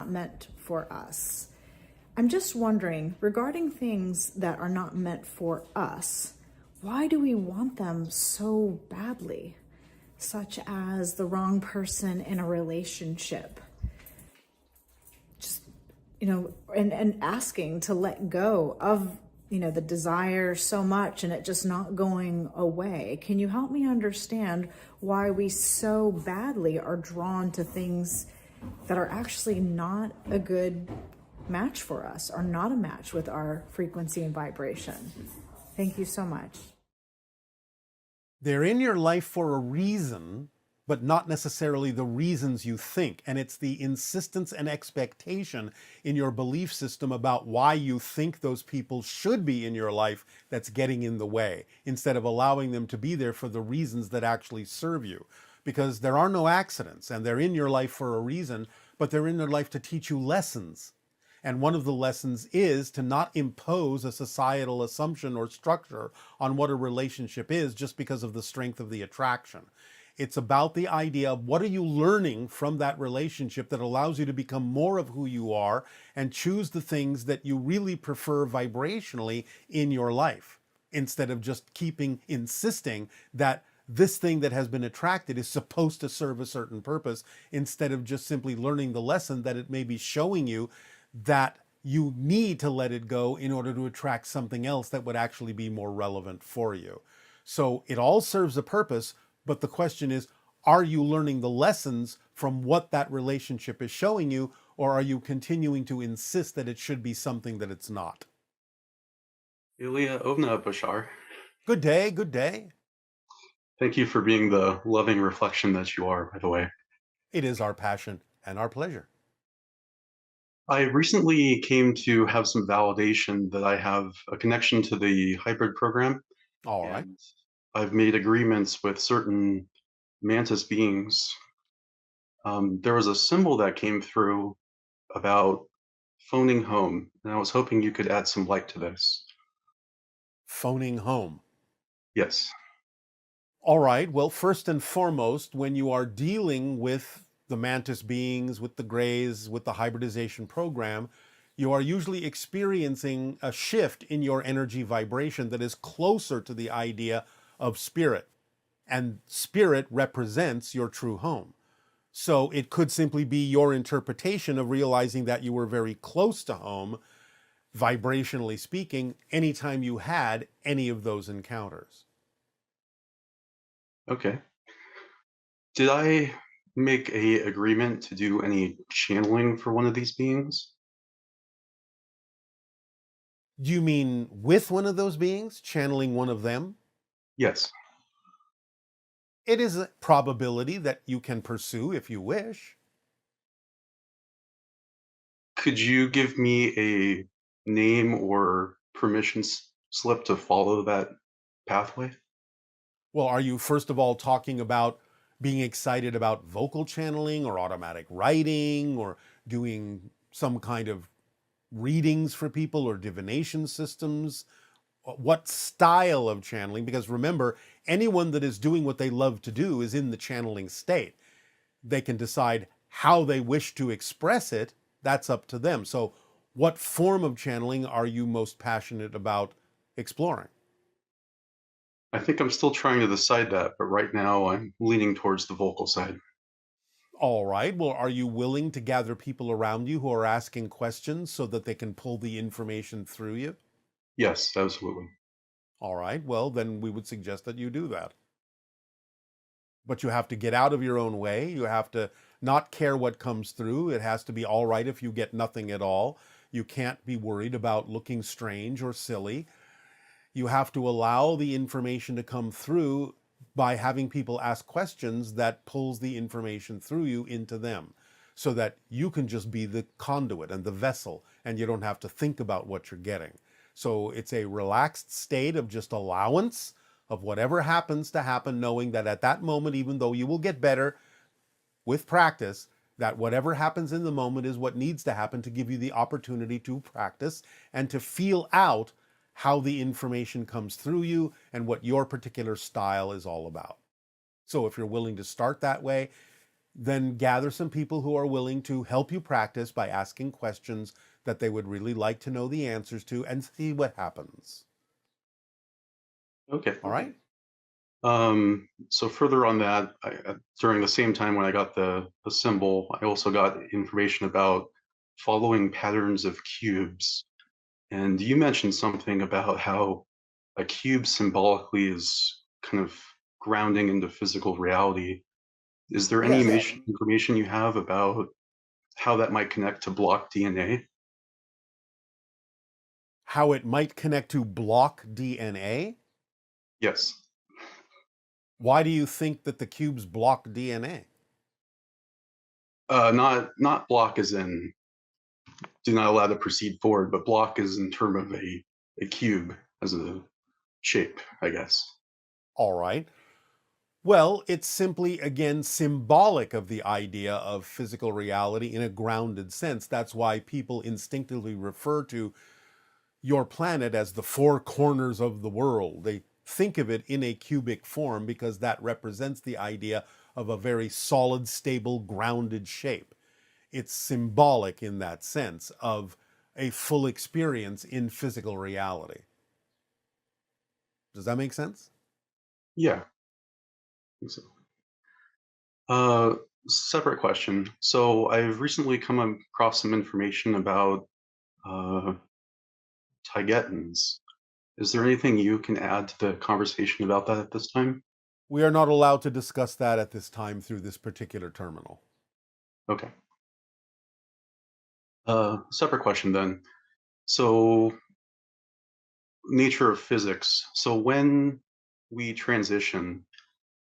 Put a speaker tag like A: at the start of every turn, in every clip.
A: not meant for us. I'm just wondering, regarding things that are not meant for us, why do we want them so badly? Such as the wrong person in a relationship. Just, and asking to let go of, the desire so much and it just not going away. Can you help me understand why we so badly are drawn to things that are actually not a good match for us, or not a match with our frequency and vibration? Thank you so much.
B: They're in your life for a reason, but not necessarily the reasons you think. And it's the insistence and expectation in your belief system about why you think those people should be in your life that's getting in the way, instead of allowing them to be there for the reasons that actually serve you. Because there are no accidents, and they're in your life for a reason, but they're in your life to teach you lessons. And one of the lessons is to not impose a societal assumption or structure on what a relationship is just because of the strength of the attraction. It's about the idea of what are you learning from that relationship that allows you to become more of who you are and choose the things that you really prefer vibrationally in your life, instead of just insisting that this thing that has been attracted is supposed to serve a certain purpose, instead of just simply learning the lesson that it may be showing you that you need to let it go in order to attract something else that would actually be more relevant for you. So it all serves a purpose, but the question is, are you learning the lessons from what that relationship is showing you, or are you continuing to insist that it should be something that it's not?
C: Ilya Ovna Bashar.
B: Good day, good day.
C: Thank you for being the loving reflection that you are, by the way.
B: It is our passion and our pleasure.
C: I recently came to have some validation that I have a connection to the hybrid program,
B: All right.
C: and I've made agreements with certain mantis beings. There was a symbol that came through about phoning home, and I was hoping you could add some light to this.
B: Phoning home.
C: Yes.
B: All right. Well, first and foremost, when you are dealing with the mantis beings, with the grays, with the hybridization program, you are usually experiencing a shift in your energy vibration that is closer to the idea of spirit. And spirit represents your true home. So it could simply be your interpretation of realizing that you were very close to home, vibrationally speaking, anytime you had any of those encounters.
C: Okay. Did I make a agreement to do any channeling for one of these beings?
B: Do you mean with one of those beings, channeling one of them?
C: Yes.
B: It is a probability that you can pursue if you wish.
C: Could you give me a name or permission slip to follow that pathway?
B: Well, are you first of all talking about being excited about vocal channeling or automatic writing or doing some kind of readings for people or divination systems? What style of channeling? Because remember, anyone that is doing what they love to do is in the channeling state. They can decide how they wish to express it. That's up to them. So what form of channeling are you most passionate about exploring?
C: I think I'm still trying to decide that, but right now I'm leaning towards the vocal side.
B: All right. Well, are you willing to gather people around you who are asking questions so that they can pull the information through you?
C: Yes, absolutely.
B: All right. Well, then we would suggest that you do that. But you have to get out of your own way. You have to not care what comes through. It has to be all right if you get nothing at all. You can't be worried about looking strange or silly. You have to allow the information to come through by having people ask questions that pulls the information through you into them, so that you can just be the conduit and the vessel, and you don't have to think about what you're getting. So it's a relaxed state of just allowance of whatever happens to happen, knowing that at that moment, even though you will get better with practice, that whatever happens in the moment is what needs to happen to give you the opportunity to practice and to feel out how the information comes through you and what your particular style is all about. So if you're willing to start that way, then gather some people who are willing to help you practice by asking questions that they would really like to know the answers to, and see what happens.
C: Okay.
B: All right?
C: So further on that, during the same time when I got the symbol, I also got information about following patterns of cubes. And you mentioned something about how a cube symbolically is kind of grounding into physical reality. Is there any
B: Yes.
C: information you have about how that might connect to block DNA?
B: How it might connect to block DNA?
C: Yes.
B: Why do you think that the cubes block DNA?
C: Not block as in do not allow to proceed forward, but block is in term of a cube as a shape, I guess.
B: All right. Well, it's simply, again, symbolic of the idea of physical reality in a grounded sense. That's why people instinctively refer to your planet as the four corners of the world. They think of it in a cubic form because that represents the idea of a very solid, stable, grounded shape. It's symbolic in that sense of a full experience in physical reality. Does that make sense?
C: Yeah, I think so. Uh, Separate question. So I've recently come across some information about uh, Tigetans. Is there anything you can add to the conversation about that at this time?
B: We are not allowed to discuss that at this time through this particular terminal.
C: Okay. Separate question then. So nature of physics. So when we transition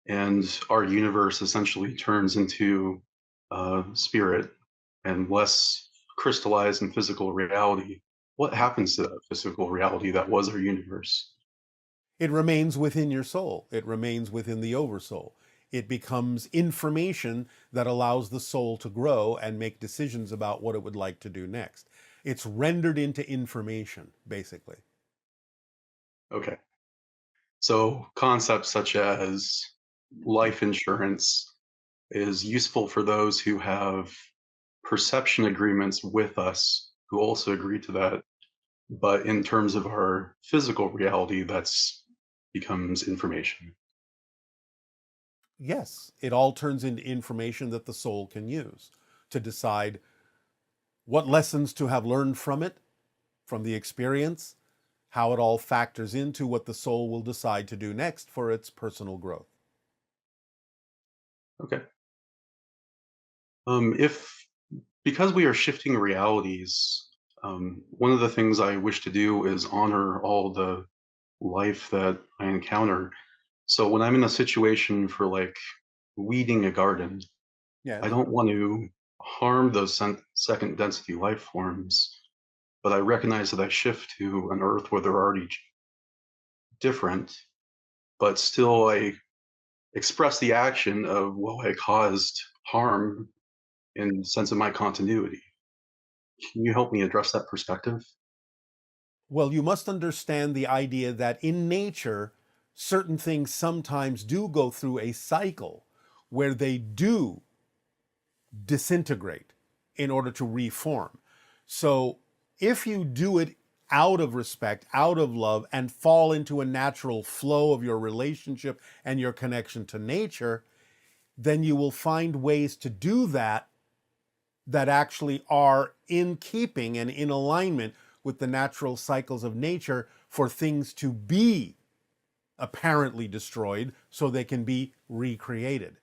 C: and our universe essentially turns into spirit and less crystallized in physical reality, what happens to that physical reality that was our universe?
B: It remains within your soul. It remains within the oversoul. It becomes information that allows the soul to grow and make decisions about what it would like to do next. It's rendered into information, basically.
C: Okay. So concepts such as life insurance is useful for those who have perception agreements with us who also agree to that. But in terms of our physical reality, that's becomes information.
B: Yes, it all turns into information that the soul can use to decide what lessons to have learned from it, from the experience, how it all factors into what the soul will decide to do next for its personal growth.
C: Okay. If because we are shifting realities, one of the things I wish to do is honor all the life that I encounter. So when I'm in a situation for like weeding a garden, I
B: Yes.
C: don't want to harm those second density life forms, but I recognize that I shift to an earth where they're already different, but still I express the action of, well, I caused harm in the sense of my continuity. Can you help me address that perspective?
B: Well, you must understand the idea that in nature, certain things sometimes do go through a cycle where they do disintegrate in order to reform. So if you do it out of respect, out of love, and fall into a natural flow of your relationship and your connection to nature, then you will find ways to do that that actually are in keeping and in alignment with the natural cycles of nature for things to be apparently destroyed so they can be recreated.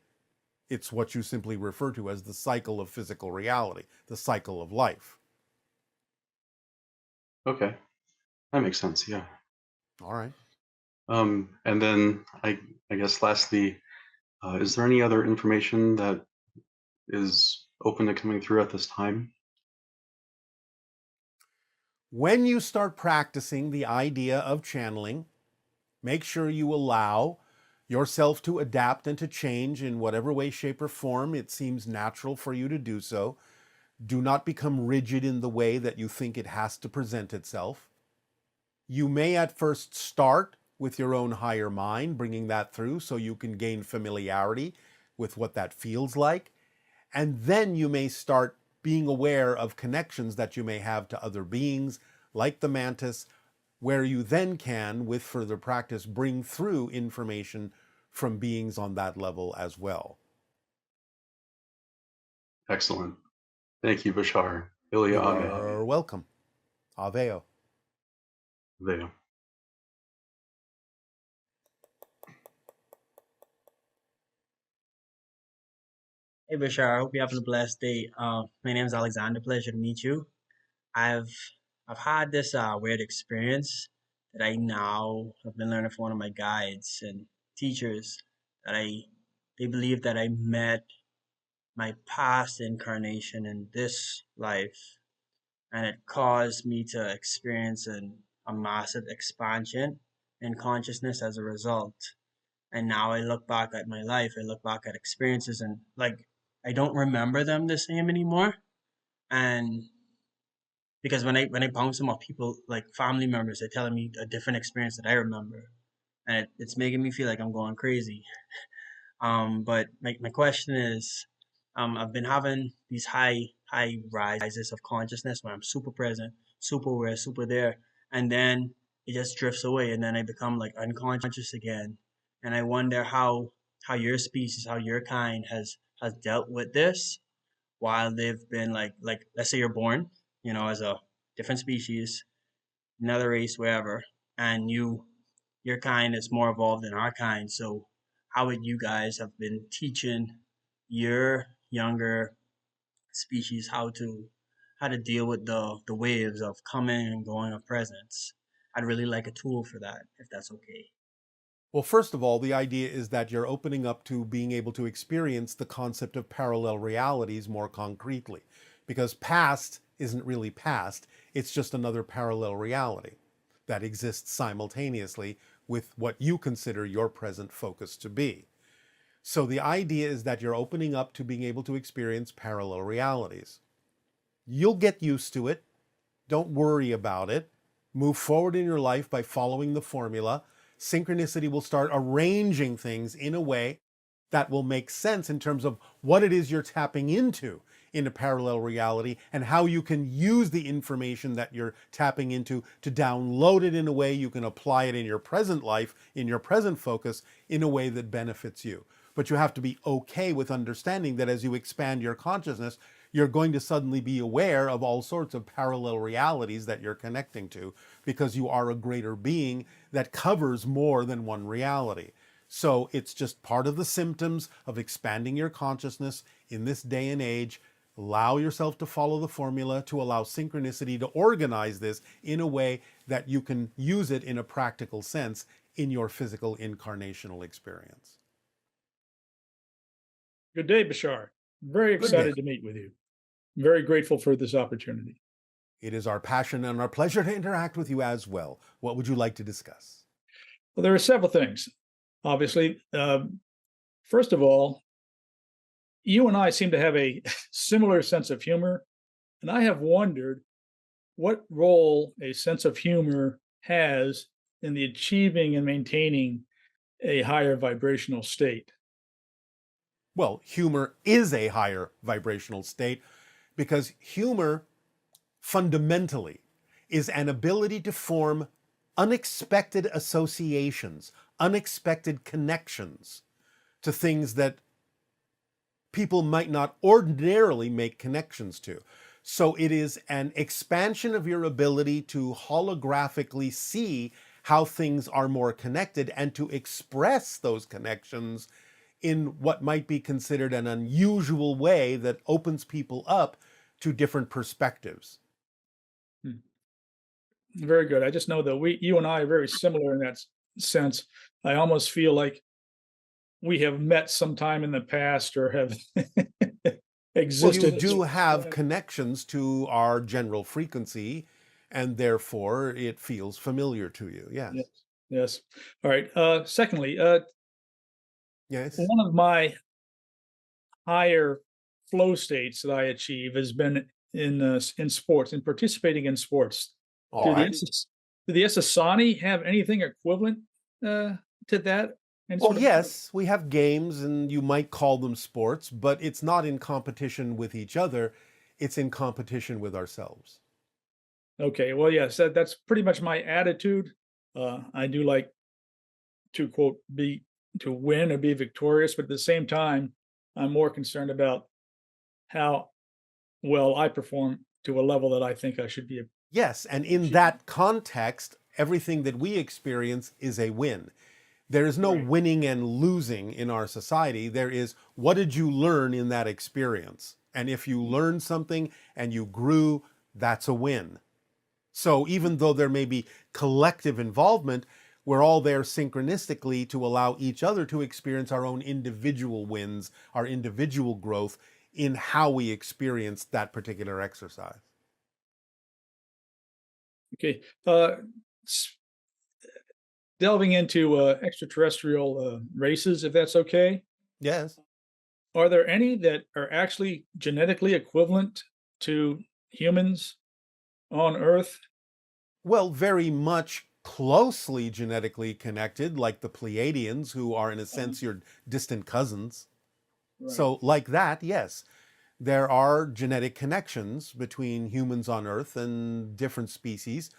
B: It's what you simply refer to as the cycle of physical reality, the cycle of life.
C: Okay, that makes sense. Yeah.
B: All right.
C: And then I guess lastly, is there any other information that is open to coming through at this time?
B: When you start practicing the idea of channeling, make sure you allow yourself to adapt and to change in whatever way, shape, or form it seems natural for you to do so. Do not become rigid in the way that you think it has to present itself. You may at first start with your own higher mind, bringing that through so you can gain familiarity with what that feels like. And then you may start being aware of connections that you may have to other beings, like the mantis, where you then can, with further practice, bring through information from beings on that level as well.
C: Excellent. Thank you, Bashar. Ilya
B: You
C: Ame.
B: are welcome. Aveo.
C: There.
D: Hey Bashar, I hope you're having a blessed day. My name is Alexander. Pleasure to meet you. I've I've had this weird experience that I now have been learning from one of my guides and teachers that they believe that I met my past incarnation in this life, and it caused me to experience a massive expansion in consciousness as a result. And now I look back at my life, I look back at experiences, and like I don't remember them the same anymore. And because when I bounce them off people like family members, they're telling me a different experience that I remember, and it's making me feel like I'm going crazy. But my question is, I've been having these high rises of consciousness where I'm super present, super aware, super there, and then it just drifts away, and then I become like unconscious again. And I wonder how your species, how your kind has dealt with this while they've been like let's say you're born, as a different species, another race, wherever, and your kind is more evolved than our kind. So how would you guys have been teaching your younger species how to deal with the waves of coming and going of presence? I'd really like a tool for that, if that's okay.
B: Well, first of all, the idea is that you're opening up to being able to experience the concept of parallel realities more concretely. Because past isn't really past, it's just another parallel reality that exists simultaneously with what you consider your present focus to be. So the idea is that you're opening up to being able to experience parallel realities. You'll get used to it. Don't worry about it. Move forward in your life by following the formula. Synchronicity will start arranging things in a way that will make sense in terms of what it is you're tapping into in a parallel reality and how you can use the information that you're tapping into to download it in a way you can apply it in your present life, in your present focus, in a way that benefits you. But you have to be okay with understanding that as you expand your consciousness, you're going to suddenly be aware of all sorts of parallel realities that you're connecting to because you are a greater being that covers more than one reality. So it's just part of the symptoms of expanding your consciousness in this day and age. Allow yourself to follow the formula to allow synchronicity to organize this in a way that you can use it in a practical sense in your physical incarnational experience.
E: Good day, Bashar. Very
B: Good day.
E: excited to meet with you. Very grateful for this opportunity.
B: It is our passion and our pleasure to interact with you as well. What would you like to discuss?
E: Well, there are several things. Obviously, first of all, you and I seem to have a similar sense of humor, and I have wondered what role a sense of humor has in the achieving and maintaining a higher vibrational state.
B: Well, humor is a higher vibrational state because humor fundamentally is an ability to form unexpected associations, unexpected connections to things that people might not ordinarily make connections to. So it is an expansion of your ability to holographically see how things are more connected and to express those connections in what might be considered an unusual way that opens people up to different perspectives.
E: Very good. I just know that you and I are very similar in that sense. I almost feel like we have met sometime in the past or have
B: Well,
E: existed.
B: you do have connections to our general frequency, and therefore it feels familiar to you. Yes.
E: Yes. Yes. All right. Secondly,
B: Yes.
E: one of my higher flow states that I achieve has been in sports, in participating in sports.
B: All right.
E: Do the Essassani have anything equivalent to that? And
B: Well,
E: sort of,
B: yes, we have games and you might call them sports, but it's not in competition with each other. It's in competition with ourselves.
E: okay, well, yes, that's pretty much my attitude. I do like to quote to win or be victorious, but at the same time, I'm more concerned about how well I perform to a level that I think I should be.
B: Yes, and in that context, everything that we experience is a win. There is no
E: Right.
B: winning and losing in our society. There is, what did you learn in that experience? And if you learned something and you grew, that's a win. So even though there may be collective involvement, we're all there synchronistically to allow each other to experience our own individual wins, our individual growth in how we experience that particular exercise.
E: Okay. Delving into extraterrestrial races, if that's okay.
B: Yes.
E: Are there any that are actually genetically equivalent to humans on Earth?
B: Well, very much closely genetically connected, like the Pleiadians, who are, in a sense, your distant cousins.
E: Right.
B: So, like that, yes, there are genetic connections between humans on Earth and different species.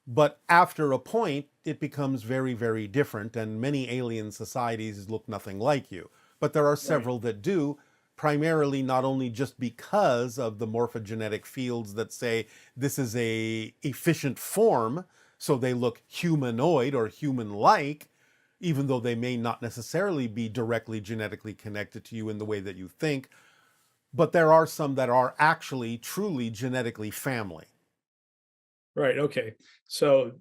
B: But after a point, it becomes very, very different, and many alien societies look nothing like you. But there are several that do, primarily not only just because of the morphogenetic fields that say this is a efficient form, so they look humanoid or human-like, even though they may not necessarily be directly genetically connected to you in the way that you think, but there are some that are actually truly genetically family.
E: Right. Okay. So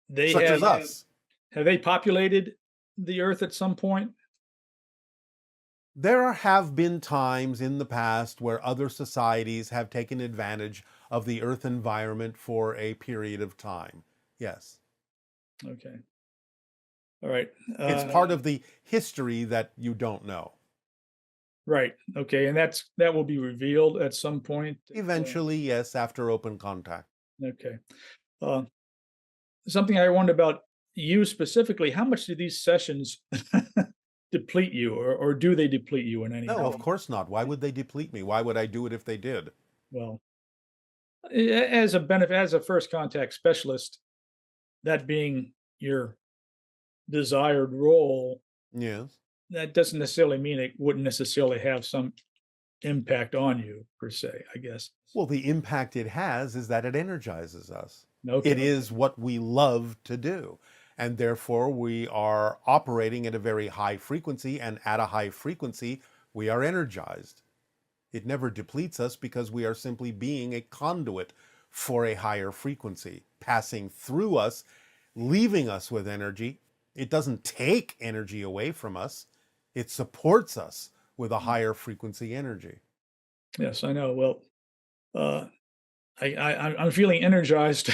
E: they
B: Such as
E: have
B: us.
E: have they populated the Earth at some point?
B: There have been times in the past where other societies have taken advantage of the Earth environment for a period of time. Yes.
E: Okay. All right.
B: It's part of the history that you don't know.
E: Right. Okay. And that will be revealed at some point.
B: Eventually, yes, after open contact.
E: Okay. Uh, something I wonder about you specifically, how much do these sessions deplete you, or do they deplete you in any
B: No,
E: way?
B: of course not. Why would they deplete me? Why would I do it if they did?
E: Well, as a benefit, as a first contact specialist, that being your desired role,
B: Yes.
E: that doesn't necessarily mean it wouldn't necessarily have some impact on you per se, I guess.
B: Well, the impact it has is that it energizes us.
E: Okay.
B: It is what we love to do. And therefore, we are operating at a very high frequency, and at a high frequency, we are energized. It never depletes us because we are simply being a conduit for a higher frequency, passing through us, leaving us with energy. It doesn't take energy away from us. It supports us with a higher frequency energy.
E: Yes, I know. Well, I'm feeling energized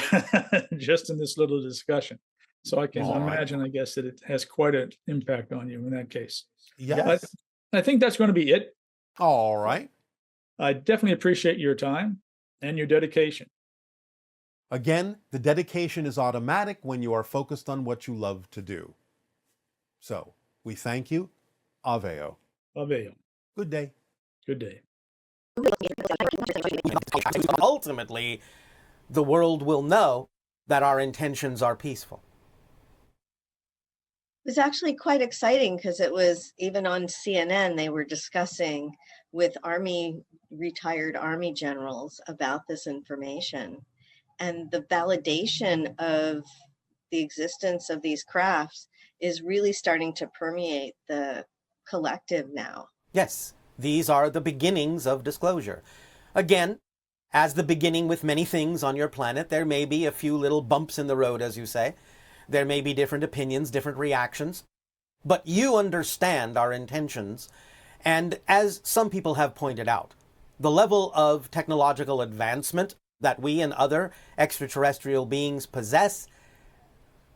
E: just in this little discussion. So I can
B: All right.
E: imagine, I guess, that it has quite an impact on you in that case.
B: Yes.
E: I think that's going to be it.
B: All right.
E: I definitely appreciate your time and your dedication.
B: Again, the dedication is automatic when you are focused on what you love to do. So, we thank you. Aveo.
E: Aveo.
B: Good day.
E: Good day.
F: Ultimately, the world will know that our intentions are peaceful.
G: It was actually quite exciting because it was even on CNN, they were discussing with retired Army generals about this information. And the validation of the existence of these crafts is really starting to permeate the collective now.
F: Yes, these are the beginnings of disclosure. Again, as the beginning with many things on your planet, there may be a few little bumps in the road, as you say. There may be different opinions, different reactions. But you understand our intentions. And as some people have pointed out, the level of technological advancement that we and other extraterrestrial beings possess,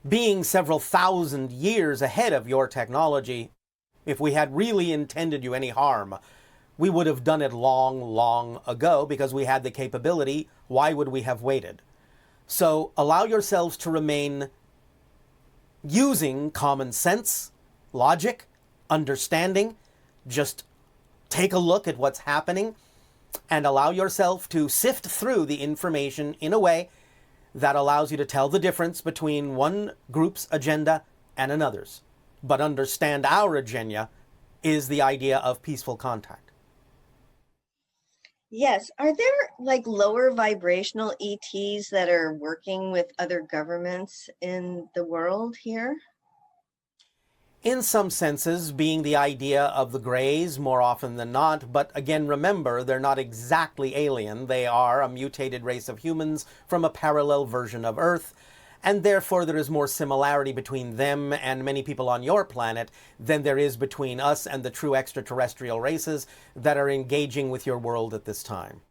F: being several thousand years ahead of your technology, if we had really intended you any harm, we would have done it long, long ago because we had the capability. Why would we have waited? So allow yourselves to remain using common sense logic, understanding, just take a look at what's happening and allow yourself to sift through the information in a way that allows you to tell the difference between one group's agenda and another's. But understand our agenda is the idea of peaceful contact.
G: Yes. Are there like lower vibrational ETs that are working with other governments in the world here?
F: In some senses, being the idea of the Greys more often than not, but again, remember, they're not exactly alien. They are a mutated race of humans from a parallel version of Earth, and therefore there is more similarity between them and many people on your planet than there is between us and the true extraterrestrial races that are engaging with your world at this time.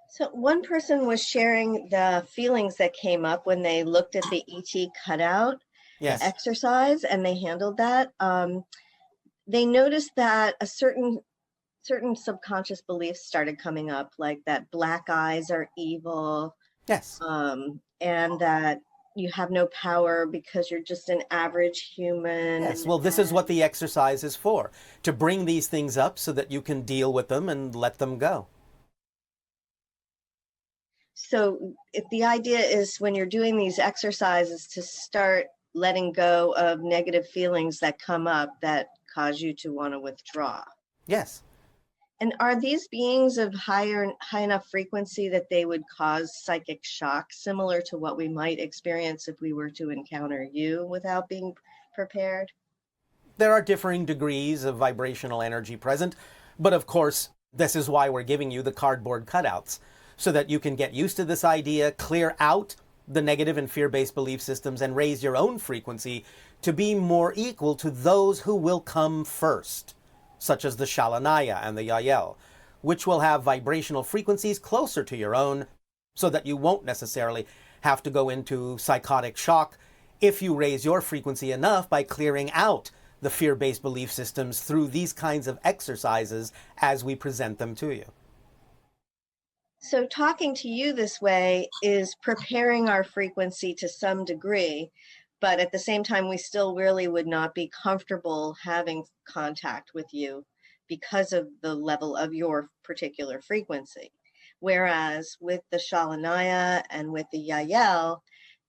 G: So one person was sharing the feelings that came up when they looked at the ET cutout,
F: Yes.
G: the exercise, and they handled that. They noticed that a certain subconscious beliefs started coming up, like that black eyes are evil,
F: Yes.
G: and that you have no power because you're just an average human.
F: Yes, well, this is what the exercise is for, to bring these things up so that you can deal with them and let them go.
G: So if the idea is when you're doing these exercises to start letting go of negative feelings that come up that cause you to want to withdraw.
F: Yes.
G: And are these beings of high enough frequency that they would cause psychic shock, similar to what we might experience if we were to encounter you without being prepared?
F: There are differing degrees of vibrational energy present, but of course, this is why we're giving you the cardboard cutouts, so that you can get used to this idea, clear out the negative and fear-based belief systems, and raise your own frequency to be more equal to those who will come first, such as the Shalanaya and the Yael, which will have vibrational frequencies closer to your own, so that you won't necessarily have to go into psychotic shock if you raise your frequency enough by clearing out the fear-based belief systems through these kinds of exercises as we present them to you.
G: So talking to you this way is preparing our frequency to some degree, but at the same time, we still really would not be comfortable having contact with you because of the level of your particular frequency. Whereas with the Shalanaya and with the Yael,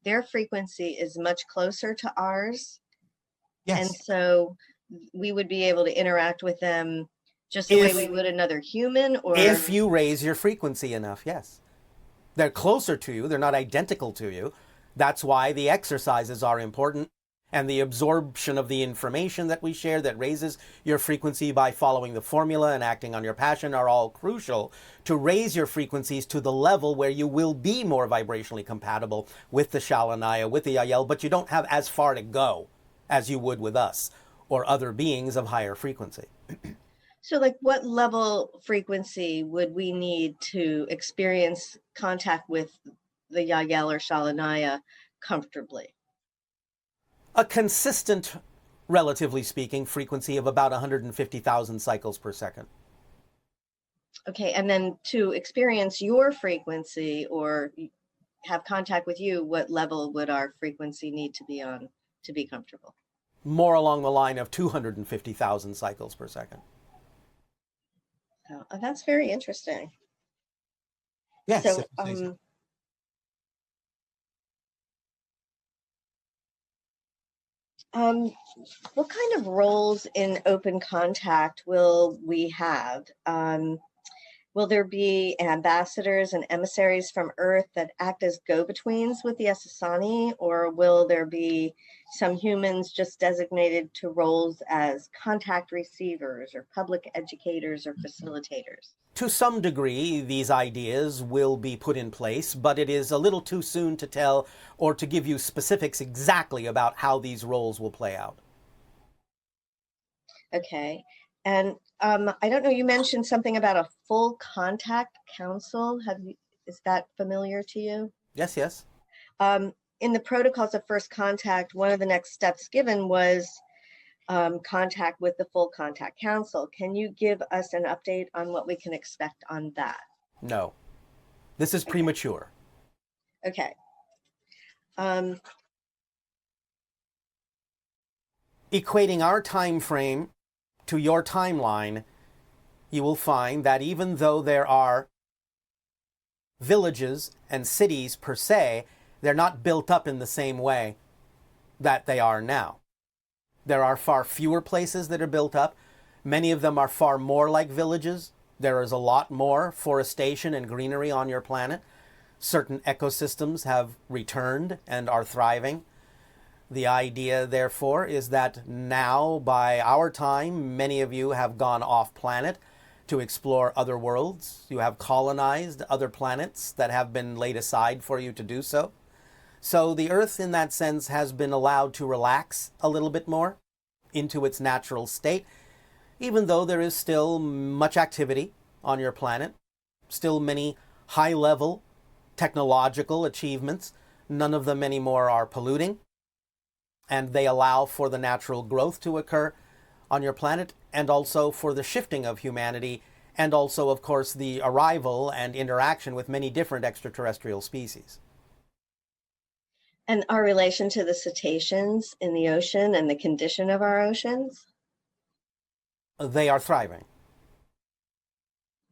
G: their frequency is much closer to ours.
F: Yes.
G: And so we would be able to interact with them just the way we would another human, or
F: if you raise your frequency enough, yes. They're closer to you, they're not identical to you. That's why the exercises are important, and the absorption of the information that we share that raises your frequency by following the formula and acting on your passion are all crucial to raise your frequencies to the level where you will be more vibrationally compatible with the Shalanaya, with the Yael, but you don't have as far to go as you would with us or other beings of higher frequency.
G: so like what level frequency would we need to experience contact with the Yael or Shalanaya comfortably?
F: A consistent, relatively speaking, frequency of about 150,000 cycles per second.
G: Okay, and then to experience your frequency or have contact with you, what level would our frequency need to be on to be comfortable?
F: More along the line of 250,000 cycles per second.
G: Oh, that's very interesting.
B: Yes.
G: So, what kind of roles in open contact will we have? Will there be ambassadors and emissaries from Earth that act as go-betweens with the Essassani, or will there be some humans just designated to roles as contact receivers or public educators or facilitators?
F: To some degree, these ideas will be put in place, but it is a little too soon to tell or to give you specifics exactly about how these roles will play out.
G: Okay. And I don't know, you mentioned something about a full contact council. Is that familiar to you?
F: Yes, yes.
G: In the protocols of first contact, one of the next steps given was contact with the full contact council. Can you give us an update on what we can expect on that?
F: No. This is premature.
G: Okay.
F: equating our time frame to your timeline, you will find that even though there are villages and cities per se, they're not built up in the same way that they are now. There are far fewer places that are built up. Many of them are far more like villages. There is a lot more forestation and greenery on your planet. Certain ecosystems have returned and are thriving. The idea, therefore, is that now, by our time, many of you have gone off planet to explore other worlds. You have colonized other planets that have been laid aside for you to do so. So the Earth, in that sense, has been allowed to relax a little bit more into its natural state, even though there is still much activity on your planet, still many high-level technological achievements. None of them anymore are polluting, and they allow for the natural growth to occur on your planet, and also for the shifting of humanity, and also, of course, the arrival and interaction with many different extraterrestrial species.
G: And our relation to the cetaceans in the ocean and the condition of our oceans?
F: They are thriving.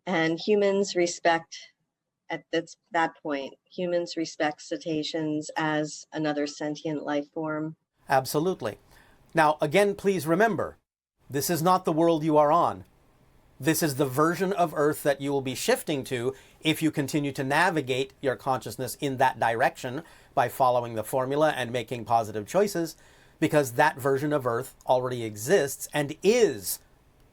G: And humans respect, at that point, humans respect cetaceans as another sentient life form?
F: Absolutely. Now, again, please remember, this is not the world you are on. This is the version of Earth that you will be shifting to if you continue to navigate your consciousness in that direction by following the formula and making positive choices, because that version of Earth already exists and is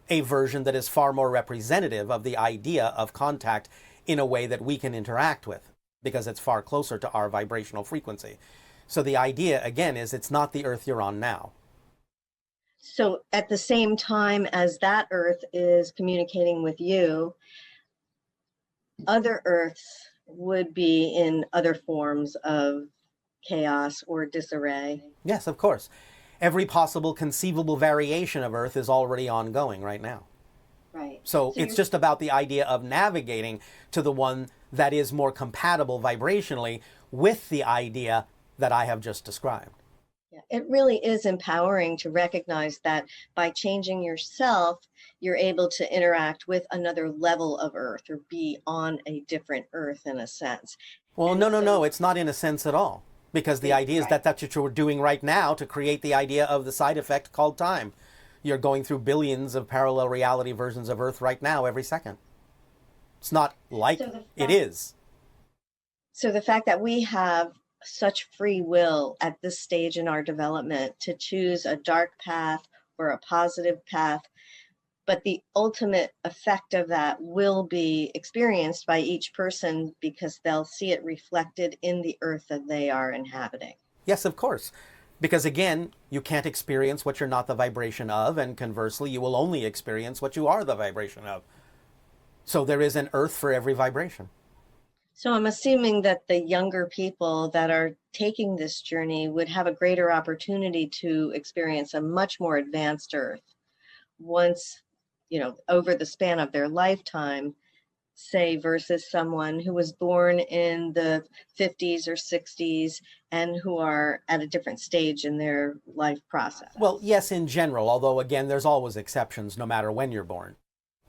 F: a version that is far more representative of the idea of contact in a way that we can interact with, because it's far closer to our vibrational frequency. So the idea, again, is it's not the Earth you're on now.
G: So at the same time as that Earth is communicating with you, other Earths would be in other forms of chaos or disarray.
F: Yes, of course. Every possible conceivable variation of Earth is already ongoing right now.
G: Right.
F: So it's just about the idea of navigating to the one that is more compatible vibrationally with the idea that I have just described.
G: Yeah, it really is empowering to recognize that by changing yourself, you're able to interact with another level of Earth or be on a different Earth in a sense.
F: Well,
G: And
F: no, it's not in a sense at all. Because the idea is that that's what you're doing right now to create the idea of the side effect called time. You're going through billions of parallel reality versions of Earth right now every second. It's not like it is.
G: So the fact that we have such free will at this stage in our development to choose a dark path or a positive path, but the ultimate effect of that will be experienced by each person because they'll see it reflected in the Earth that they are inhabiting.
F: Yes, of course. Because again, you can't experience what you're not the vibration of, and conversely, you will only experience what you are the vibration of. So there is an Earth for every vibration.
G: So I'm assuming that the younger people that are taking this journey would have a greater opportunity to experience a much more advanced Earth once, over the span of their lifetime, say, versus someone who was born in the 50s or 60s and who are at a different stage in their life process.
F: Well, yes, in general, although again, there's always exceptions no matter when you're born.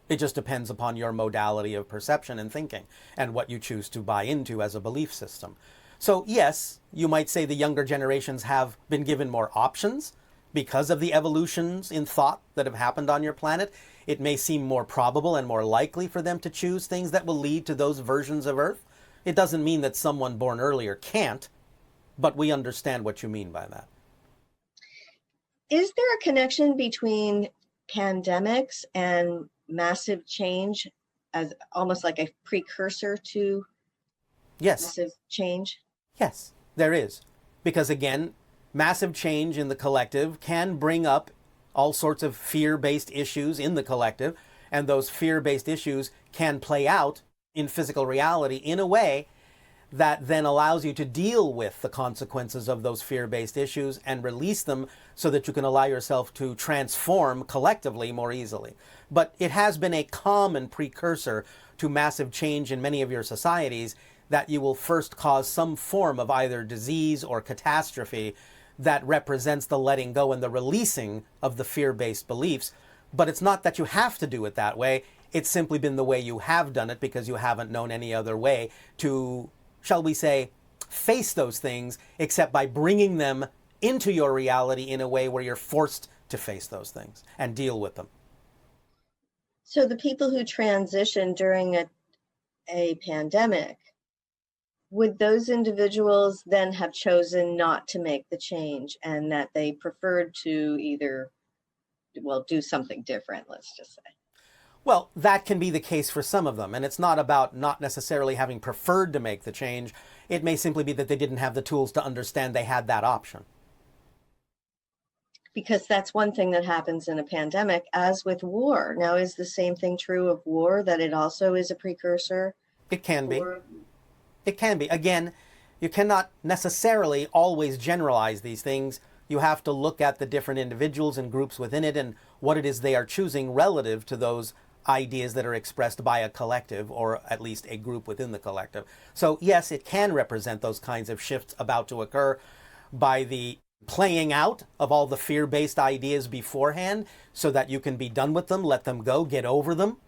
F: It just depends upon your modality of perception and thinking and what you choose to buy into as a belief system. So yes, you might say the younger generations have been given more options because of the evolutions in thought that have happened on your planet. It may seem more probable and more likely for them to choose things that will lead to those versions of Earth. It doesn't mean that someone born earlier can't, but we understand what you mean by that.
G: Is there a connection between pandemics and massive change as almost like a precursor to massive change?
F: Yes, there is. Because again, massive change in the collective can bring up all sorts of fear-based issues in the collective, and those fear-based issues can play out in physical reality in a way that then allows you to deal with the consequences of those fear-based issues and release them so that you can allow yourself to transform collectively more easily. But it has been a common precursor to massive change in many of your societies that you will first cause some form of either disease or catastrophe that represents the letting go and the releasing of the fear-based beliefs. But it's not that you have to do it that way. It's simply been the way you have done it because you haven't known any other way to, shall we say, face those things except by bringing them into your reality in a way where you're forced to face those things and deal with them.
G: So the people who transition during a pandemic, would those individuals then have chosen not to make the change and that they preferred to either, well, do something different, let's just say?
F: Well, that can be the case for some of them, and it's not about not necessarily having preferred to make the change. It may simply be that they didn't have the tools to understand they had that option.
G: Because that's one thing that happens in a pandemic, as with war. Now, is the same thing true of war, that it also is a precursor?
F: It can be. It can be. Again, you cannot necessarily always generalize these things. You have to look at the different individuals and groups within it and what it is they are choosing relative to those ideas that are expressed by a collective, or at least a group within the collective. So yes, it can represent those kinds of shifts about to occur by the playing out of all the fear-based ideas beforehand so that you can be done with them, let them go, get over them.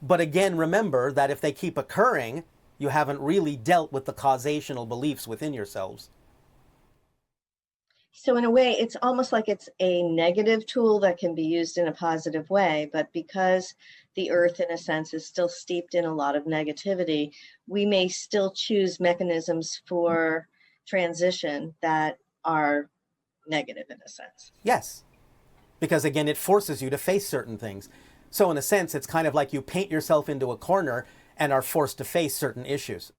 F: But again, remember that if they keep occurring, you haven't really dealt with the causational beliefs within yourselves.
G: So in a way, it's almost like it's a negative tool that can be used in a positive way, but because the earth, in a sense, is still steeped in a lot of negativity, we may still choose mechanisms for transition that are negative in a sense.
F: Yes, because again, it forces you to face certain things. So in a sense, it's kind of like you paint yourself into a corner and are forced to face certain issues.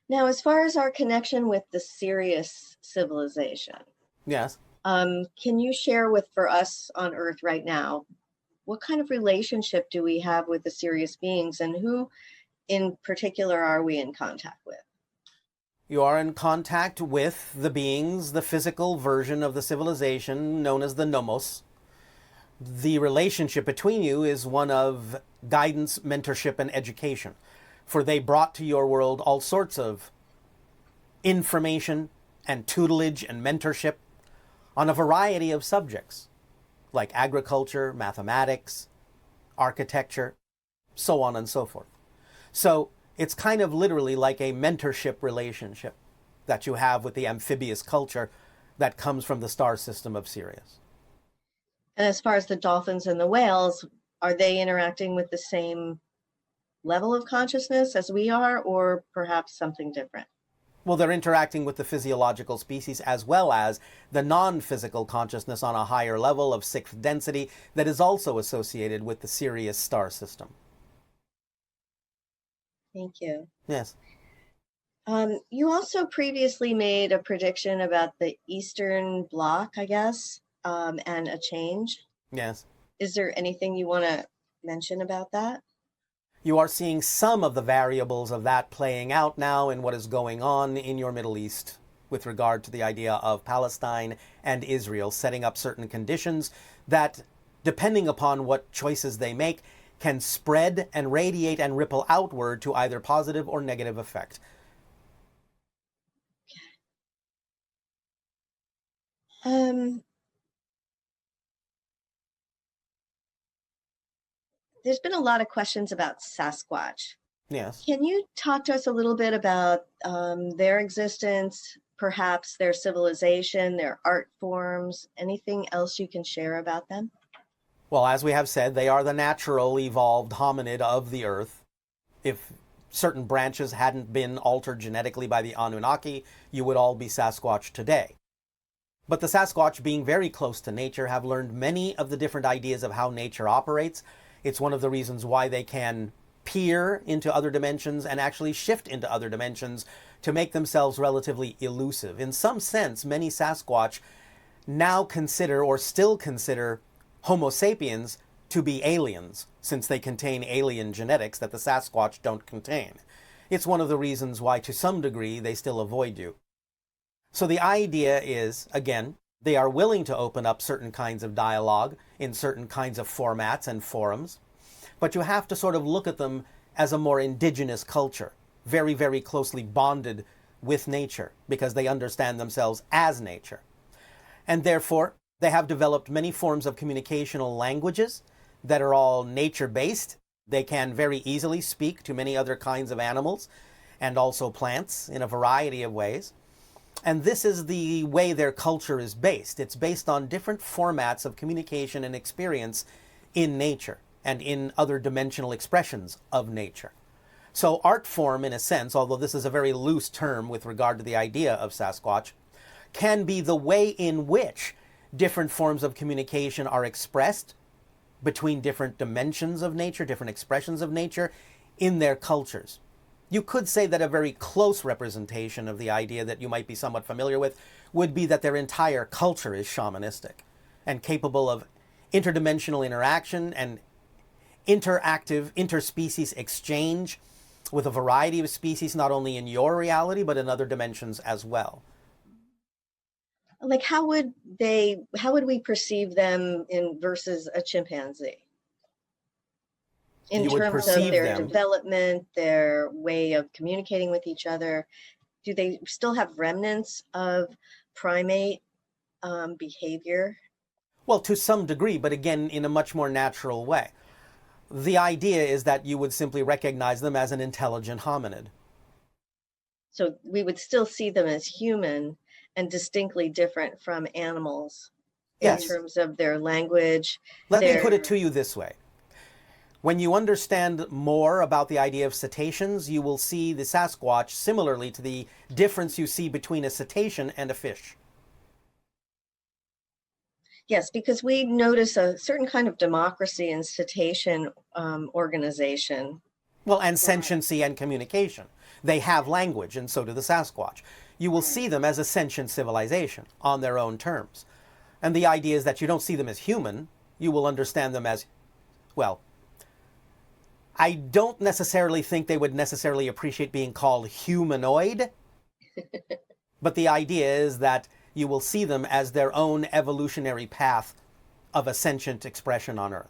G: Now, as far as our connection with the Sirius civilization,
F: Yes.
G: can you share for us on Earth right now, what kind of relationship do we have with the Sirius beings, and who in particular are we in contact with?
F: You are in contact with the beings, the physical version of the civilization known as the Nomos. The relationship between you is one of guidance, mentorship, and education. For they brought to your world all sorts of information and tutelage and mentorship on a variety of subjects, like agriculture, mathematics, architecture, so on and so forth. So it's kind of literally like a mentorship relationship that you have with the amphibious culture that comes from the star system of Sirius.
G: And as far as the dolphins and the whales, are they interacting with the same level of consciousness as we are, or perhaps something different?
F: Well, they're interacting with the physiological species as well as the non-physical consciousness on a higher level of sixth density that is also associated with the Sirius star system.
G: Thank you.
F: Yes.
G: You also previously made a prediction about the Eastern Bloc, I guess, and a change.
F: Yes.
G: Is there anything you want to mention about that?
F: You are seeing some of the variables of that playing out now in what is going on in your Middle East with regard to the idea of Palestine and Israel setting up certain conditions that, depending upon what choices they make, can spread and radiate and ripple outward to either positive or negative effect.
G: There's been a lot of questions about Sasquatch.
F: Yes.
G: Can you talk to us a little bit about their existence, perhaps their civilization, their art forms, anything else you can share about them?
F: Well, as we have said, they are the natural evolved hominid of the earth. If certain branches hadn't been altered genetically by the Anunnaki, you would all be Sasquatch today. But the Sasquatch, being very close to nature, have learned many of the different ideas of how nature operates. It's one of the reasons why they can peer into other dimensions and actually shift into other dimensions to make themselves relatively elusive. In some sense, many Sasquatch now consider, or still consider, Homo sapiens to be aliens, since they contain alien genetics that the Sasquatch don't contain. It's one of the reasons why, to some degree, they still avoid you. So the idea is, again, they are willing to open up certain kinds of dialogue in certain kinds of formats and forums, but you have to sort of look at them as a more indigenous culture, very, very closely bonded with nature because they understand themselves as nature. And therefore, they have developed many forms of communicational languages that are all nature-based. They can very easily speak to many other kinds of animals and also plants in a variety of ways. And this is the way their culture is based. It's based on different formats of communication and experience in nature and in other dimensional expressions of nature. So art form, in a sense, although this is a very loose term with regard to the idea of Sasquatch, can be the way in which different forms of communication are expressed between different dimensions of nature, different expressions of nature in their cultures. You could say that a very close representation of the idea that you might be somewhat familiar with would be that their entire culture is shamanistic and capable of interdimensional interaction and interactive interspecies exchange with a variety of species, not only in your reality, but in other dimensions as well.
G: Like, how would we perceive them in versus a chimpanzee? In terms of their development, their way of communicating with each other, do they still have remnants of primate behavior?
F: Well, to some degree, but again, in a much more natural way. The idea is that you would simply recognize them as an intelligent hominid.
G: So we would still see them as human and distinctly different from animals in terms of their language.
F: Let me put it to you this way. When you understand more about the idea of cetaceans, you will see the Sasquatch similarly to the difference you see between a cetacean and a fish.
G: Yes, because we notice a certain kind of democracy in cetacean organization.
F: Well, and sentiency and communication. They have language, and so do the Sasquatch. You will see them as a sentient civilization on their own terms. And the idea is that you don't see them as human, you will understand them as, well, I don't necessarily think they would necessarily appreciate being called humanoid, but the idea is that you will see them as their own evolutionary path of a sentient expression on Earth.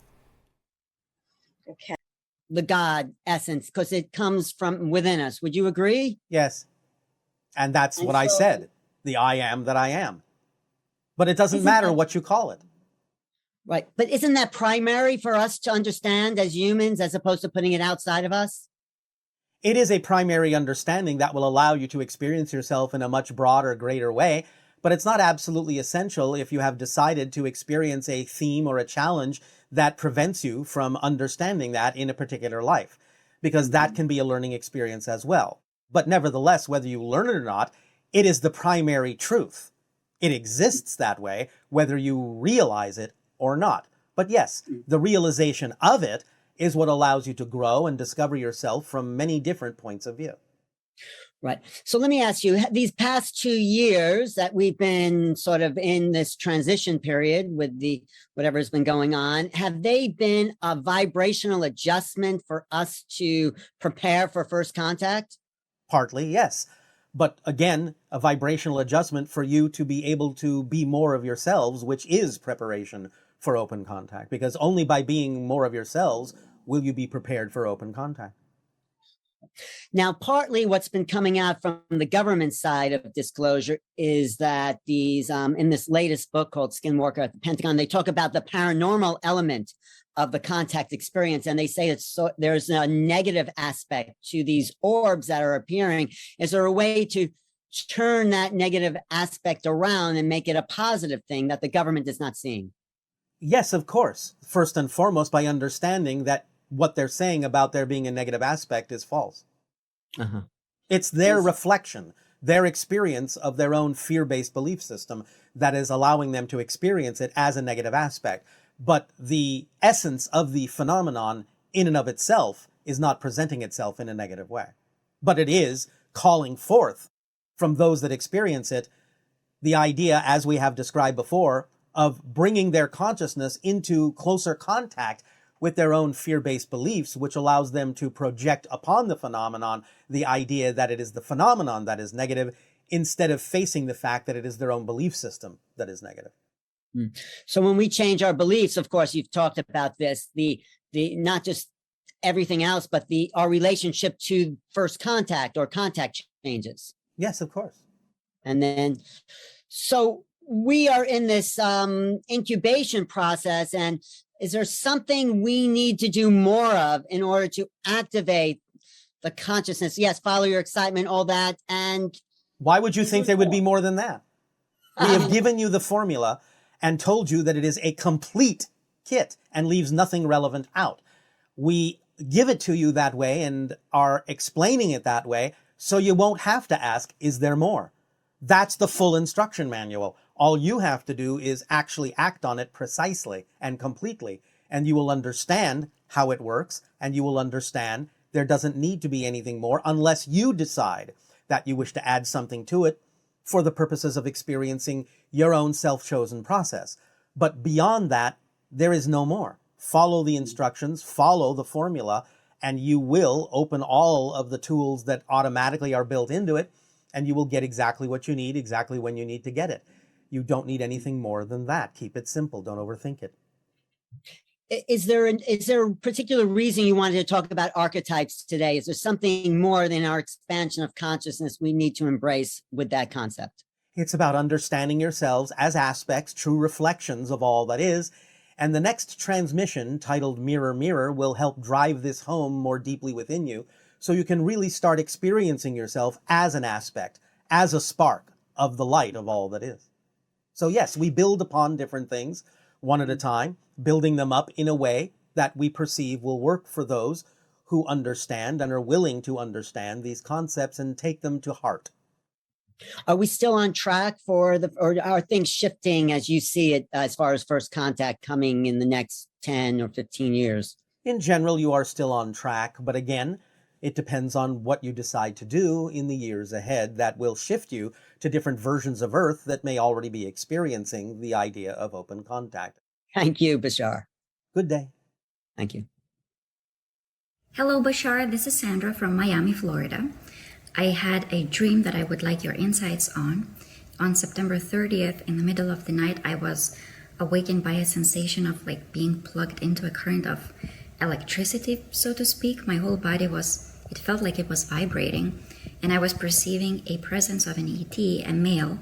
G: Okay.
H: The God essence, because it comes from within us. Would you agree?
F: Yes. And that's what I said, the I am that I am. But it doesn't matter what you call it.
H: Right. But isn't that primary for us to understand as humans as opposed to putting it outside of us?
F: It is a primary understanding that will allow you to experience yourself in a much broader, greater way. But it's not absolutely essential if you have decided to experience a theme or a challenge that prevents you from understanding that in a particular life, because that can be a learning experience as well. But nevertheless, whether you learn it or not, it is the primary truth. It exists that way, whether you realize it or not. But yes, the realization of it is what allows you to grow and discover yourself from many different points of view.
H: Right. So let me ask you, these past 2 years that we've been sort of in this transition period with the whatever's been going on, have they been a vibrational adjustment for us to prepare for first contact?
F: Partly, yes. But again, a vibrational adjustment for you to be able to be more of yourselves, which is preparation for open contact, because only by being more of yourselves will you be prepared for open contact.
H: Now, partly what's been coming out from the government side of disclosure is that these, in this latest book called Skinwalker at the Pentagon, they talk about the paranormal element of the contact experience. And they say that there's a negative aspect to these orbs that are appearing. Is there a way to turn that negative aspect around and make it a positive thing that the government is not seeing?
F: Yes, of course. First and foremost, by understanding that what they're saying about there being a negative aspect is false. It's their reflection, their experience of their own fear-based belief system that is allowing them to experience it as a negative aspect. But the essence of the phenomenon in and of itself is not presenting itself in a negative way. But it is calling forth from those that experience it the idea, as we have described before, of bringing their consciousness into closer contact with their own fear-based beliefs, which allows them to project upon the phenomenon the idea that it is the phenomenon that is negative, instead of facing the fact that it is their own belief system that is negative.
H: So when we change our beliefs, of course, you've talked about this, the not just everything else, but our relationship to first contact or contact changes.
F: Yes, of course.
H: And then, so we are in this incubation process. And is there something we need to do more of in order to activate the consciousness? Yes, follow your excitement, all that. And
F: why would you think there would be more than that? We have given you the formula and told you that it is a complete kit and leaves nothing relevant out. We give it to you that way and are explaining it that way so you won't have to ask, is there more? That's the full instruction manual. All you have to do is actually act on it precisely and completely, and you will understand how it works, and you will understand there doesn't need to be anything more unless you decide that you wish to add something to it for the purposes of experiencing your own self-chosen process. But beyond that, there is no more. Follow the instructions, follow the formula, and you will open all of the tools that automatically are built into it, and you will get exactly what you need, exactly when you need to get it. You don't need anything more than that. Keep it simple. Don't overthink it.
H: is there a particular reason you wanted to talk about archetypes today? Is there something more than our expansion of consciousness we need to embrace with that concept?
F: It's about understanding yourselves as aspects, true reflections of all that is. And the next transmission, titled Mirror, Mirror, will help drive this home more deeply within you, so you can really start experiencing yourself as an aspect, as a spark of the light of all that is. So yes, we build upon different things one at a time, building them up in a way that we perceive will work for those who understand and are willing to understand these concepts and take them to heart.
H: Are we still on track for or are things shifting as you see it, as far as first contact coming in the next 10 or 15 years?
F: In general, you are still on track, but again, it depends on what you decide to do in the years ahead that will shift you to different versions of Earth that may already be experiencing the idea of open contact.
H: Thank you, Bashar.
F: Good day.
H: Thank you.
I: Hello, Bashar. This is Sandra from Miami, Florida. I had a dream that I would like your insights on. On September 30th, in the middle of the night, I was awakened by a sensation of like being plugged into a current of electricity, so to speak. My whole body it felt like it was vibrating, and I was perceiving a presence of an ET, a male,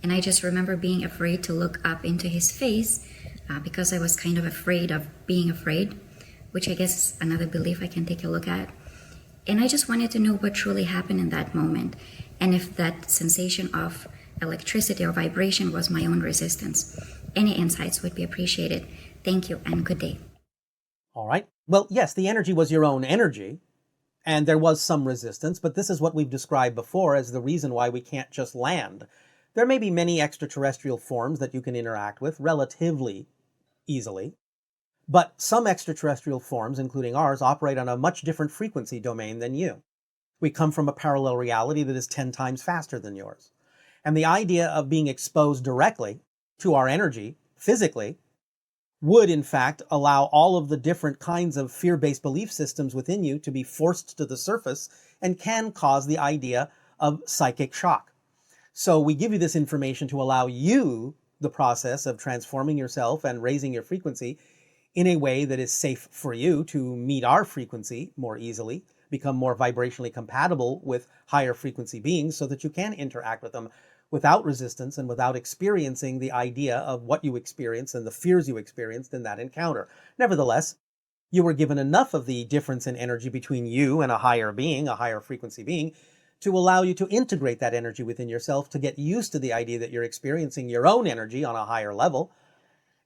I: and I just remember being afraid to look up into his face because I was kind of afraid of being afraid, which I guess is another belief I can take a look at. And I just wanted to know what truly happened in that moment, and if that sensation of electricity or vibration was my own resistance. Any insights would be appreciated. Thank you, and good day.
F: All right. Well, yes, the energy was your own energy, and there was some resistance, but this is what we've described before as the reason why we can't just land. There may be many extraterrestrial forms that you can interact with relatively easily, but some extraterrestrial forms, including ours, operate on a much different frequency domain than you. We come from a parallel reality that is 10 times faster than yours. And the idea of being exposed directly to our energy, physically, would in fact allow all of the different kinds of fear-based belief systems within you to be forced to the surface and can cause the idea of psychic shock. So we give you this information to allow you the process of transforming yourself and raising your frequency in a way that is safe for you to meet our frequency more easily, become more vibrationally compatible with higher frequency beings so that you can interact with them without resistance and without experiencing the idea of what you experienced and the fears you experienced in that encounter. Nevertheless, you were given enough of the difference in energy between you and a higher being, a higher frequency being, to allow you to integrate that energy within yourself, to get used to the idea that you're experiencing your own energy on a higher level,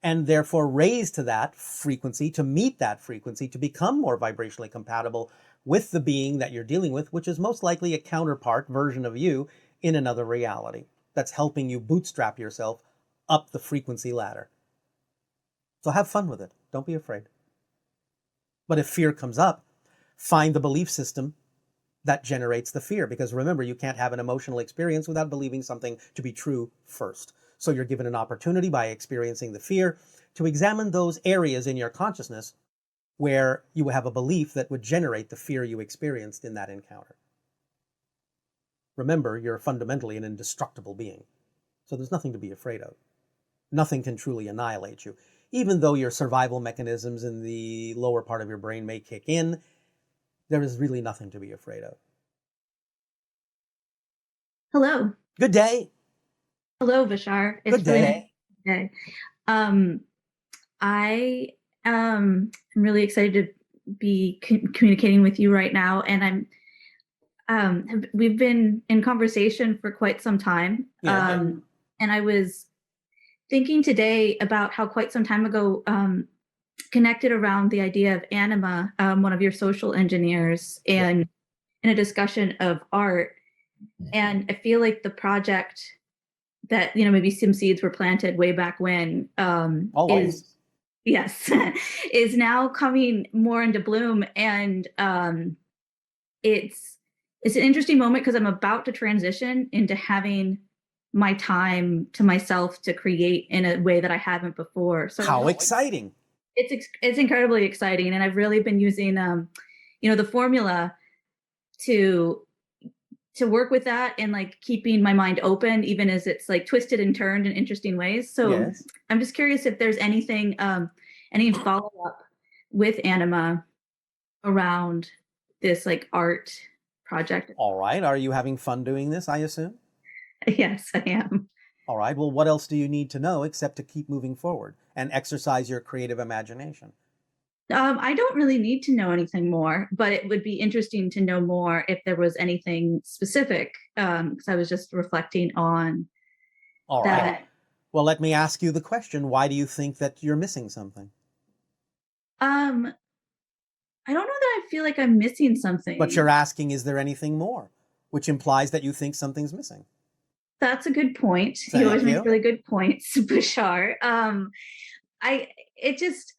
F: and therefore raise to that frequency, to meet that frequency, to become more vibrationally compatible with the being that you're dealing with, which is most likely a counterpart version of you in another reality that's helping you bootstrap yourself up the frequency ladder. So have fun with it. Don't be afraid. But if fear comes up, find the belief system that generates the fear. Because remember, you can't have an emotional experience without believing something to be true first. So you're given an opportunity by experiencing the fear to examine those areas in your consciousness where you have a belief that would generate the fear you experienced in that encounter. Remember, you're fundamentally an indestructible being. So there's nothing to be afraid of. Nothing can truly annihilate you. Even though your survival mechanisms in the lower part of your brain may kick in, there is really nothing to be afraid of.
J: Hello.
F: Good day.
J: Hello, Bashar. It's
F: Good
J: really
F: day.
J: nice day. Um, I am really excited to be communicating with you right now, and we've been in conversation for quite some time.
F: Yeah.
J: And I was thinking today about how quite some time ago connected around the idea of anima, one of your social engineers, and in a discussion of art. And I feel like the project that, maybe some seeds were planted way back when
F: Always.
J: yes, is now coming more into bloom. And it's an interesting moment because I'm about to transition into having my time to myself to create in a way that I haven't before. So
F: How exciting.
J: it's incredibly exciting. And I've really been using, the formula to work with that and like keeping my mind open, even as it's like twisted and turned in interesting ways. So
F: Yes.
J: I'm just curious if there's anything, any follow up with anima around this like art project.
F: All right. Are you having fun doing this, I assume?
J: Yes, I am.
F: All right. Well, what else do you need to know except to keep moving forward and exercise your creative imagination?
J: I don't really need to know anything more, but it would be interesting to know more if there was anything specific, because I was just reflecting on
F: All
J: that.
F: right. Well, let me ask you the question. Why do you think that you're missing something?
J: I don't know that I feel like I'm missing something.
F: But you're asking, is there anything more? Which implies that you think something's missing.
J: That's a good point.
F: Thank
J: You always
F: you.
J: make really good points, Bashar.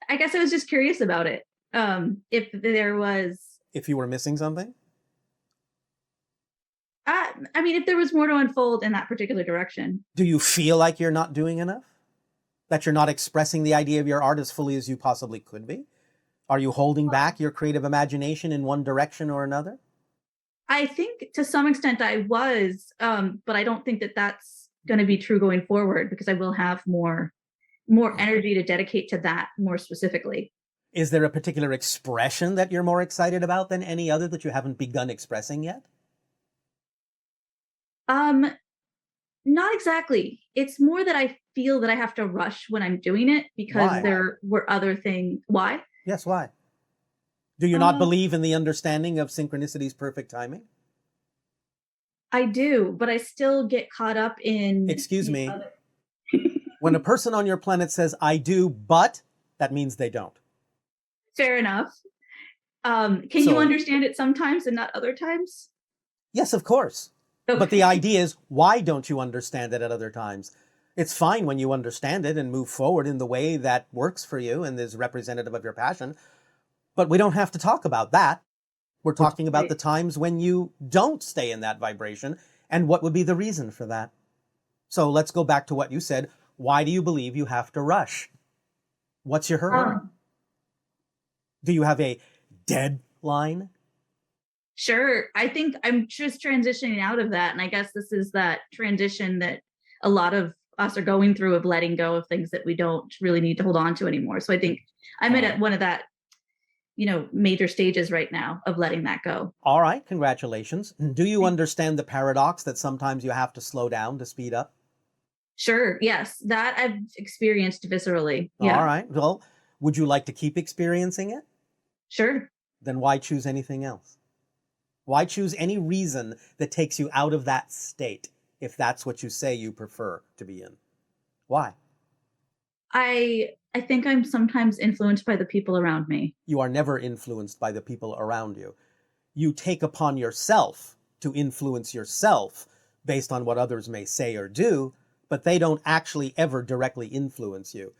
J: I guess I was just curious about it. If there was,
F: If you were missing something?
J: if there was more to unfold in that particular direction.
F: Do you feel like you're not doing enough? That you're not expressing the idea of your art as fully as you possibly could be? Are you holding back your creative imagination in one direction or another?
J: I think to some extent I was, but I don't think that that's going to be true going forward because I will have more energy to dedicate to that more specifically.
F: Is there a particular expression that you're more excited about than any other that you haven't begun expressing yet?
J: Not exactly. It's more that I feel that I have to rush when I'm doing it because
F: Why?
J: there were other things. Why?
F: Yes, why? Do you not believe in the understanding of synchronicity's perfect timing?
J: I do, but I still get caught up in.
F: Excuse me. When a person on your planet says, I do, but, that means they don't.
J: Fair enough. Can you understand it sometimes and not other times?
F: Yes, of course.
J: Okay.
F: But the idea is, why don't you understand it at other times? It's fine when you understand it and move forward in the way that works for you and is representative of your passion. But we don't have to talk about that. We're talking about the times when you don't stay in that vibration and what would be the reason for that. So let's go back to what you said. Why do you believe you have to rush? What's your hurry? Do you have a deadline?
J: Sure. I think I'm just transitioning out of that. And I guess this is that transition that a lot of us are going through of letting go of things that we don't really need to hold on to anymore. So I think I'm at one of that, major stages right now of letting that go.
F: All right. Congratulations. Do you understand the paradox that sometimes you have to slow down to speed up?
J: Sure. Yes. That I've experienced viscerally. Yeah.
F: All right. Well, would you like to keep experiencing it?
J: Sure.
F: Then why choose anything else? Why choose any reason that takes you out of that state, if that's what you say you prefer to be in? Why?
J: I think I'm sometimes influenced by the people around me.
F: You are never influenced by the people around you. You take upon yourself to influence yourself based on what others may say or do, but they don't actually ever directly influence you.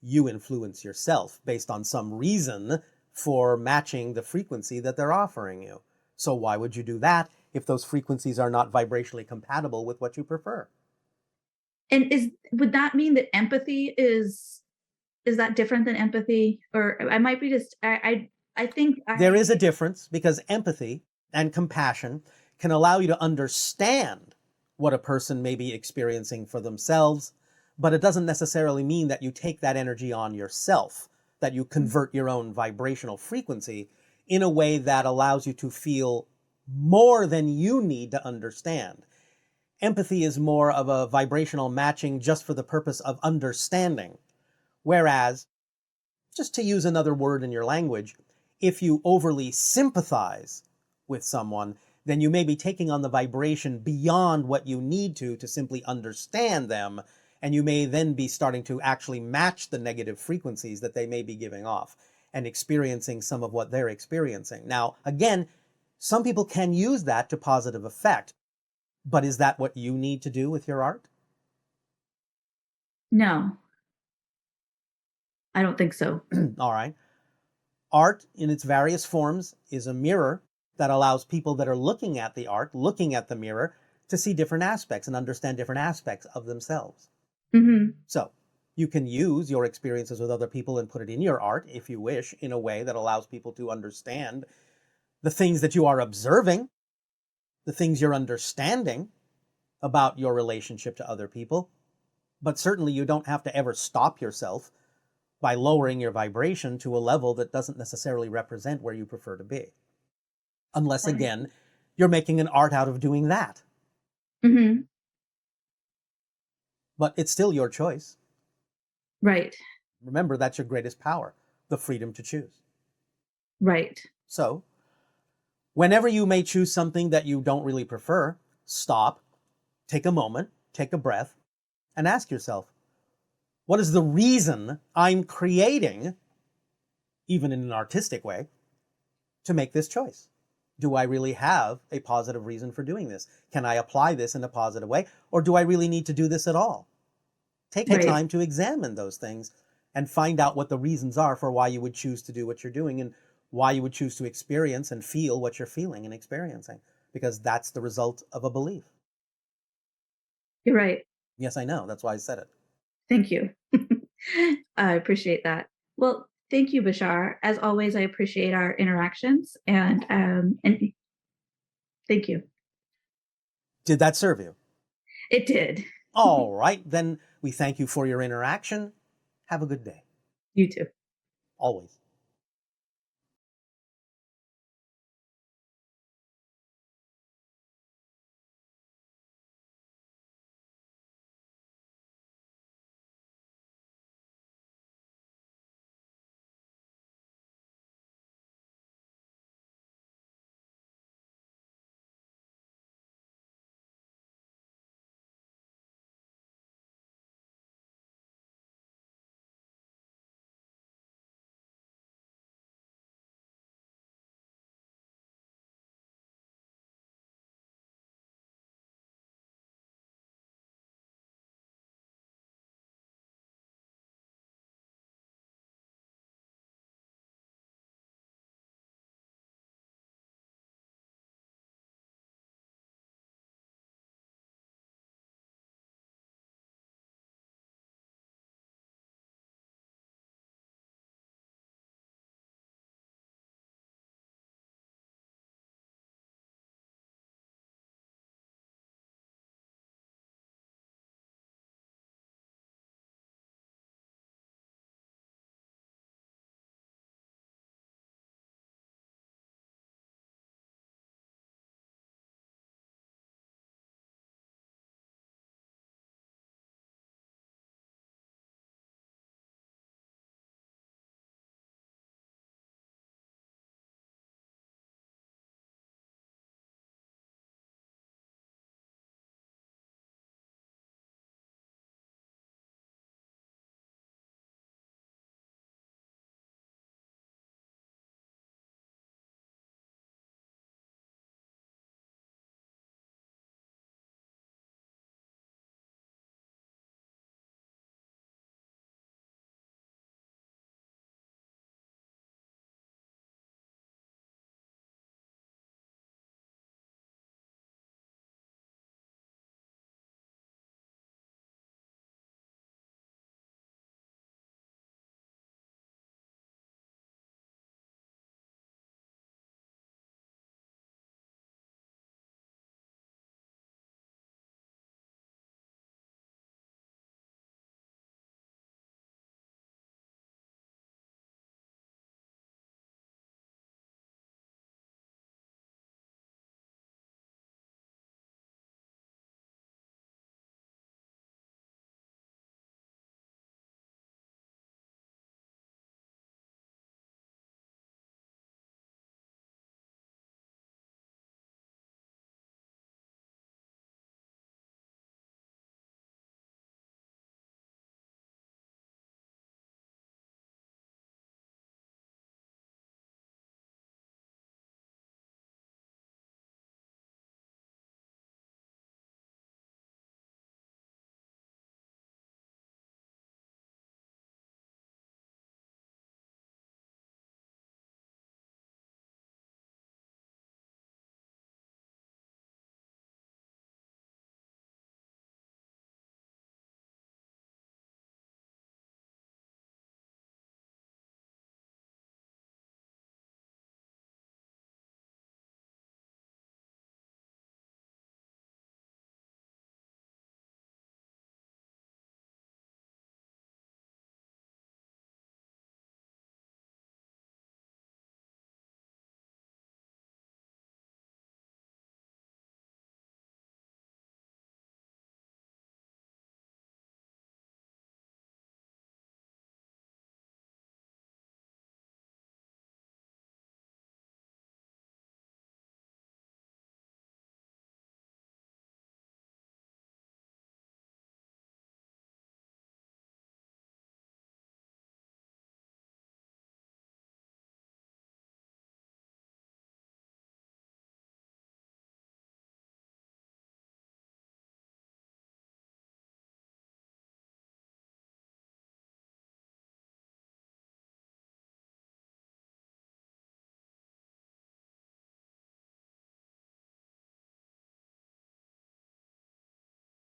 F: You influence yourself based on some reason for matching the frequency that they're offering you. So why would you do that if those frequencies are not vibrationally compatible with what you prefer?
J: And would that mean that empathy is that different than empathy? Or I might be just, I think.
F: There is a difference because empathy and compassion can allow you to understand what a person may be experiencing for themselves, but it doesn't necessarily mean that you take that energy on yourself, that you convert your own vibrational frequency in a way that allows you to feel more than you need to understand. empathy is more of a vibrational matching just for the purpose of understanding. Whereas, just to use another word in your language, if you overly sympathize with someone, then you may be taking on the vibration beyond what you need to simply understand them, and you may then be starting to actually match the negative frequencies that they may be giving off and experiencing some of what they're experiencing. Now, again, some people can use that to positive effect, but is that what you need to do with your art?
J: No, I don't think so.
F: All right. Art in its various forms is a mirror that allows people that are looking at the art, looking at the mirror, to see different aspects and understand different aspects of themselves.
J: Hmm.
F: So you can use your experiences with other people and put it in your art, if you wish, in a way that allows people to understand the things that you are observing, the things you're understanding about your relationship to other people. But certainly you don't have to ever stop yourself by lowering your vibration to a level that doesn't necessarily represent where you prefer to be. Unless, again, you're making an art out of doing that.
J: Hmm.
F: But it's still your choice.
J: Right.
F: Remember, that's your greatest power, the freedom to choose.
J: Right.
F: So, whenever you may choose something that you don't really prefer, stop, take a moment, take a breath, and ask yourself, what is the reason I'm creating, even in an artistic way, to make this choice? Do I really have a positive reason for doing this? Can I apply this in a positive way? Or do I really need to do this at all? Take the
J: Right.
F: time to examine those things and find out what the reasons are for why you would choose to do what you're doing and why you would choose to experience and feel what you're feeling and experiencing, because that's the result of a belief.
J: You're right.
F: Yes, I know. That's why I said it.
J: Thank you. I appreciate that. Well, thank you, Bashar. As always, I appreciate our interactions and thank you.
F: Did that serve you?
J: It did.
F: All right, then we thank you for your interaction. Have a good day.
J: You too.
F: Always.